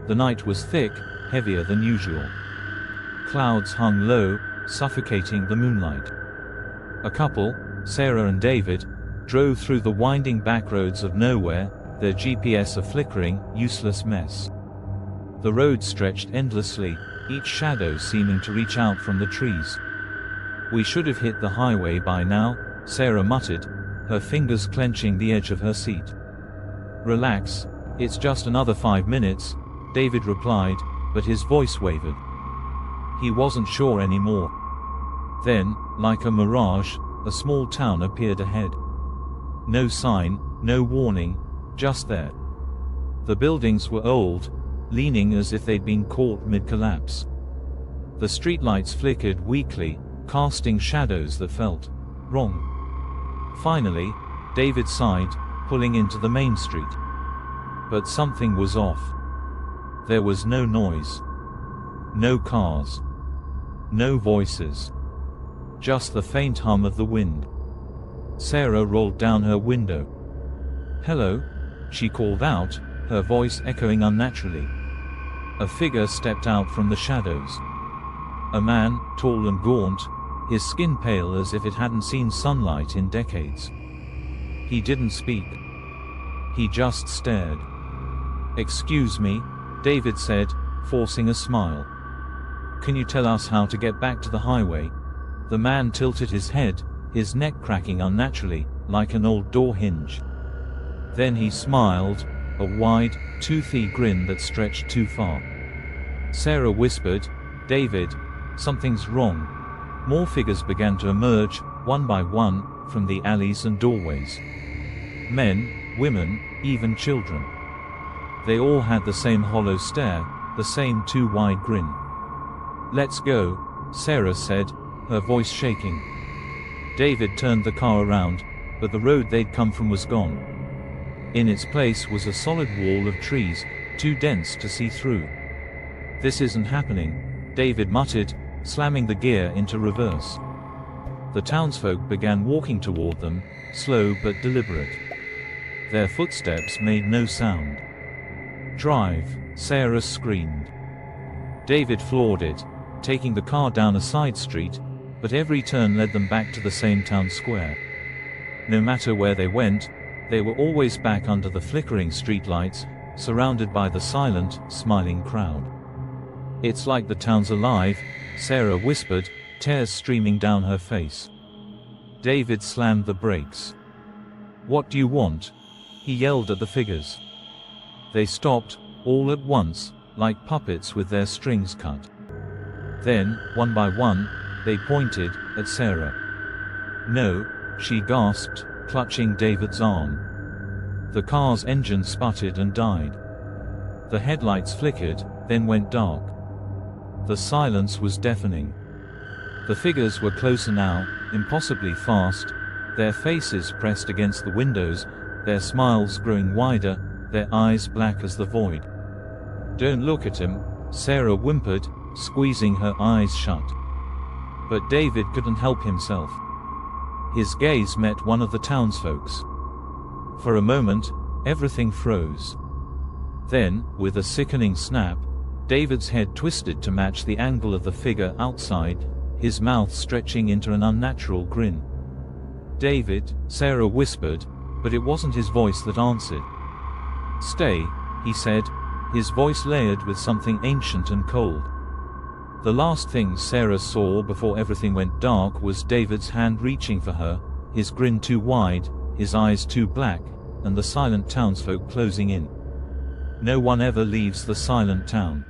The night was thick, heavier than usual. Clouds hung low, suffocating the moonlight. A couple, Sarah and David, drove through the winding back roads of nowhere, their GPS a flickering, useless mess. The road stretched endlessly, each shadow seeming to reach out from the trees. "We should have hit the highway by now," Sarah muttered, her fingers clenching the edge of her seat. "Relax, it's just another 5 minutes," David replied, but his voice wavered. He wasn't sure anymore. Then, like a mirage, a small town appeared ahead. No sign, no warning, just there. The buildings were old, leaning as if they'd been caught mid-collapse. The streetlights flickered weakly, casting shadows that felt wrong. Finally, David sighed, pulling into the main street. But something was off. There was no noise. No cars. No voices. Just the faint hum of the wind. Sarah rolled down her window. "Hello," she called out, her voice echoing unnaturally. A figure stepped out from the shadows. A man, tall and gaunt, his skin pale as if it hadn't seen sunlight in decades. He didn't speak. He just stared. "Excuse me," David said, forcing a smile. "Can you tell us how to get back to the highway?" The man tilted his head, his neck cracking unnaturally, like an old door hinge. Then he smiled, a wide, toothy grin that stretched too far. Sarah whispered, "David, something's wrong." More figures began to emerge, one by one, from the alleys and doorways. Men, women, even children. They all had the same hollow stare, the same too wide grin. "Let's go," Sarah said, her voice shaking. David turned the car around, but the road they'd come from was gone. In its place was a solid wall of trees, too dense to see through. "This isn't happening," David muttered, slamming the gear into reverse. The townsfolk began walking toward them, slow but deliberate. Their footsteps made no sound. "Drive," Sarah screamed. David floored it, taking the car down a side street, but every turn led them back to the same town square. No matter where they went, they were always back under the flickering streetlights, surrounded by the silent, smiling crowd. "It's like the town's alive," Sarah whispered, tears streaming down her face. David slammed the brakes. "What do you want?" he yelled at the figures. They stopped, all at once, like puppets with their strings cut. Then, one by one, they pointed at Sarah. "No," she gasped, clutching David's arm. The car's engine sputtered and died. The headlights flickered, then went dark. The silence was deafening. The figures were closer now, impossibly fast, their faces pressed against the windows, their smiles growing wider, their eyes black as the void. "Don't look at him," Sarah whimpered, squeezing her eyes shut. But David couldn't help himself. His gaze met one of the townsfolk's. For a moment, everything froze. Then, with a sickening snap, David's head twisted to match the angle of the figure outside, his mouth stretching into an unnatural grin. "David," Sarah whispered, but it wasn't his voice that answered. "Stay," he said, his voice layered with something ancient and cold. The last thing Sarah saw before everything went dark was David's hand reaching for her, his grin too wide, his eyes too black, and the silent townsfolk closing in. No one ever leaves the silent town.